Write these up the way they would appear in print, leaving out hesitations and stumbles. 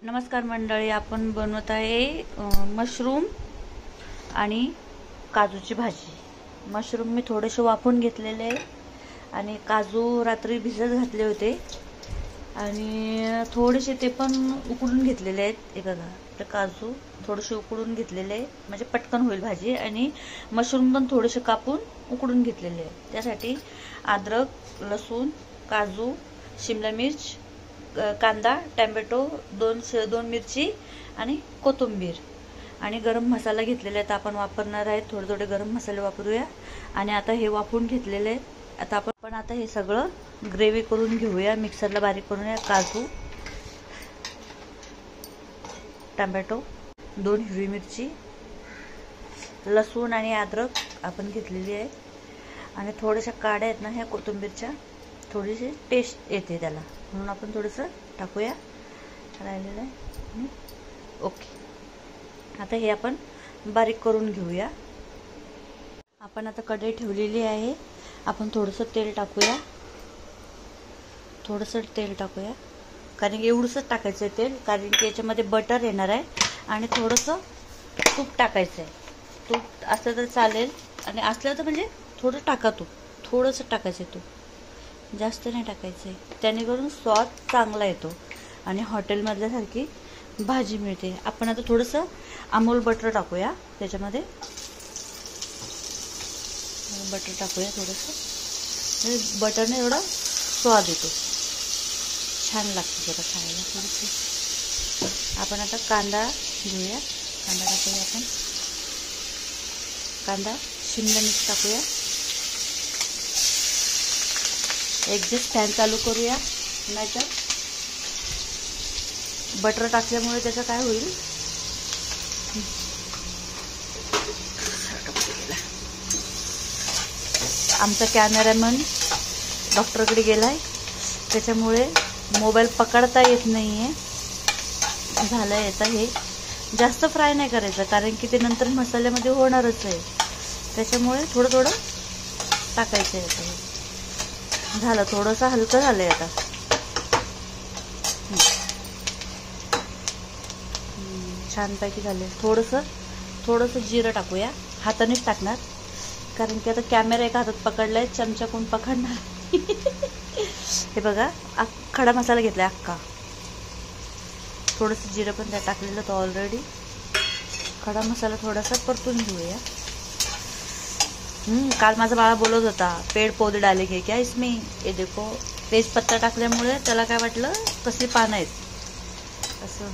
नमस्कार मंडळी, आपण बनवत आहे मशरूम आणि काजूची भाजी। मशरूम मी थोडेसे वाफवून घेतलेले आहे आणि काजू रात्री भिजत घातले होते आणि थोडेसे ते पण उकडून घेतलेले आहेत। हे बघा, तर काजू थोडेसे उकडून घेतलेले आहे म्हणजे पटकन होईल भाजी, आणि मशरूम पण थोडेसे कापून उकडून घेतलेले आहे। त्यासाठी अद्रक, लसूण, काजू, शिमला मिर्च, कांदा, टोमॅटो, दोन मिरची आणि कोथिंबीर आणि गरम मसाला घेतलेला आहे। आपण वापरणार आहे थोडे थोडे गरम मसाले वापरूया। आणि आता हे वाफवून घेतलेले आहे। आता आपण हे सगळं ग्रेव्ही करून घेऊया, मिक्सरला बारीक करूया। काजू, टोमॅटो, 2 हिरवी मिरची, लसूण आणि अद्रक आपण घेतलेली आहे आणि थोड्याशा काड्या आहेत ना ह्या कोथिंबीरच्या, थोडीशी टेस्ट येते त्याला, म्हणून आपण थोडंसं टाकूया राहिलेलं आहे। ओके, आता हे आपण बारीक करून घेऊया। आपण आता कढई ठेवलेली आहे। आपण थोडंसं तेल टाकूया, कारण की एवढंच टाकायचं आहे तेल, कारण की याच्यामध्ये बटर येणार आहे आणि थोडंसं तूप टाकायचं आहे। तूप असलं तर चालेल आणि असलं तर म्हणजे थोडं टाका, तूप थोडंसं टाकायचं आहे, तूप जास्त नाही टाकायचं आहे, त्याने करून स्वाद चांगला येतो आणि हॉटेलमधल्यासारखी भाजी मिळते। आपण आता थोडंसं अमूल बटर टाकूया त्याच्यामध्ये, बटर टाकूया थोडंसं, बटरने एवढा स्वाद येतो, छान लागते जरा खायला थोडंसं। आपण आता कांदा घेऊया, कांदा टाकूया आपण, कांदा, शिमला मिर्च टाकूया, एकदाच फॅन चालू करूया, नाहीतर बटर टाकल्यामुळे त्याचं काय होईल, आमचा कॅमेरामन डॉक्टरकडे गेलाय, त्याच्यामुळे मोबाईल पकडता येत नाहीये। झालंय आता हे जास्त फ्राय नाही करायचं, कारण की ते नंतर मसाल्यामध्ये होणारच आहे, त्याच्यामुळे थोडं थोडं टाकायचं आहे। झालं, थोडंसं हलकं झालंय आता, छानपैकी झाले। थोडंसं जिरं टाकूया, हातानेच टाकणार, कारण की आता कॅमेरा एका हातात पकडलाय, चमचा कोण पकडणार। हे बघा, खडा मसाला घेतलाय अख्खा, थोडंसं जिरं पण त्यात टाकलेलं होतं ऑलरेडी। खडा मसाला थोडासा परतून घेऊया। काल माझा बाळा बोलत होता, पेड़ पौधे डालेंगे क्या इसमें, ये देखो तेजपत्ता टाकल्यामुळे त्याला काय वाटलं कसली पानं आहेत असं।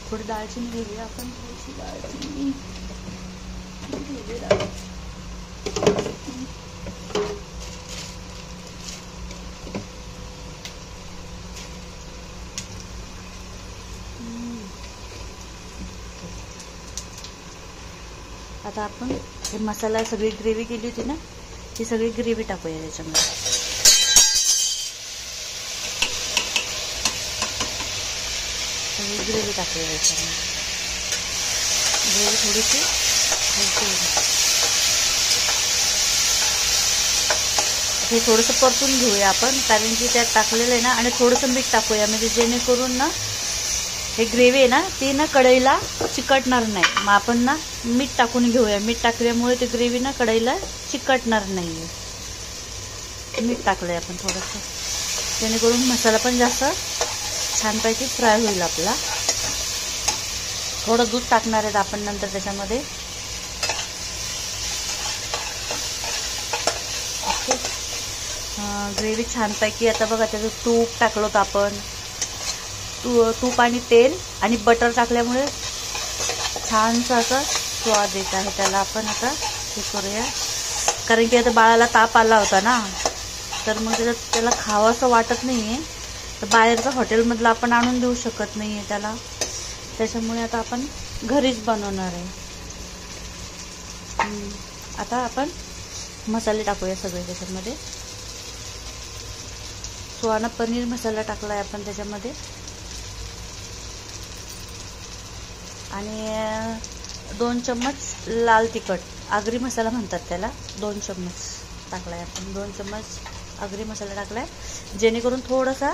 थोडी दालचिनी घेऊया आपण, थोडीशी दालचिनी आता आपण हे मसाला सगळी ग्रेव्ही केली होती ना, ही सगळी ग्रेव्ही टाकूया त्याच्यामध्ये, सगळी ग्रेव्ही टाकूया त्याच्यामध्ये, ग्रेव्ही थोडीशी हे थोडंसं परतून घेऊया आपण, कारण की त्यात टाकलेलं आहे ना, आणि थोडंसं मीठ टाकूया, म्हणजे जेणेकरून ना हे ग्रेव्ही आहे ना ती ना कढईला चिकटणार नाही। मग आपण ना मीठ टाकून घेऊया, मीठ टाकल्यामुळे ते ग्रेव्ही ना कढईला चिकटणार नाही। मीठ टाकलंय आपण थोडंसं, जेणेकरून मसाला पण जास्त छानपैकी फ्राय होईल आपला। थोडं दूध टाकणार आहेत आपण नंतर त्याच्यामध्ये। ओके, ग्रेव्ही छानपैकी आता बघा, त्याचं तूप टाकलं होतं आपण, तूप आणि तेल आणि बटर टाकल्यामुळे छानसा असा स्वाद येत आहे त्याला। आपण आता हे करूया, कारण की आता बाळाला ताप आला होता ना, तर मग त्याला खावं असं वाटत नाहीये, तर बाहेरचं हॉटेलमधलं आपण आणून देऊ शकत नाहीये त्याला, त्याच्यामुळे आता आपण घरीच बनवणार आहे। आता आपण मसाले टाकूया सगळे त्याच्यामध्ये। सुहाना पनीर मसाला टाकलाय आपण त्याच्यामध्ये, आणि 2 चम्मच लाल तिखट, आगरी मसाला म्हणतात त्याला, 2 चम्मच टाकलाय आपण, 2 चम्मच आगरी मसाला टाकलाय, जेणेकरून थोडासा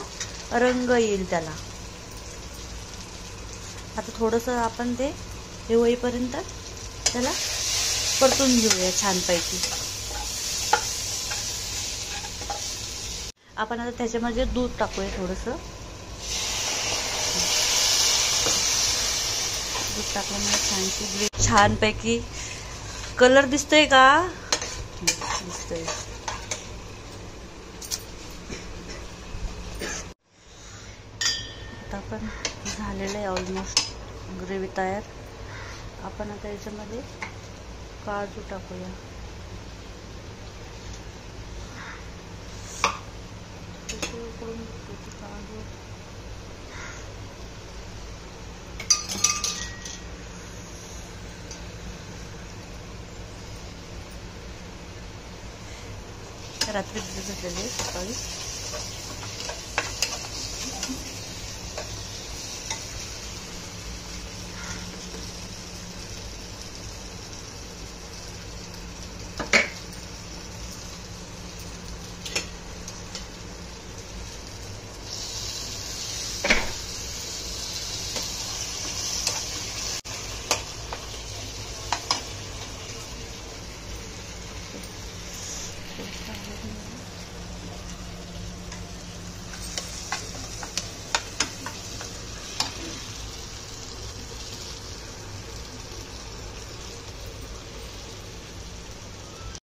रंग येईल त्याला। आता थोडंसं आपण ते हे होईपर्यंत त्याला परतून घेऊया छानपैकी. आपण आता त्याच्यामध्ये दूध टाकूया थोडंसं. दूध टाकल्यामुळे छानशी ग्रेव्ही छानपैकी कलर दिसतोय का? दिसतोय. आता आपण झालेलं आहे ऑलमोस्ट ग्रेव्ही तयार. आपण आता याच्यामध्ये काजू टाकूया. काजू रात्री भिजत घातलेले सकाळी.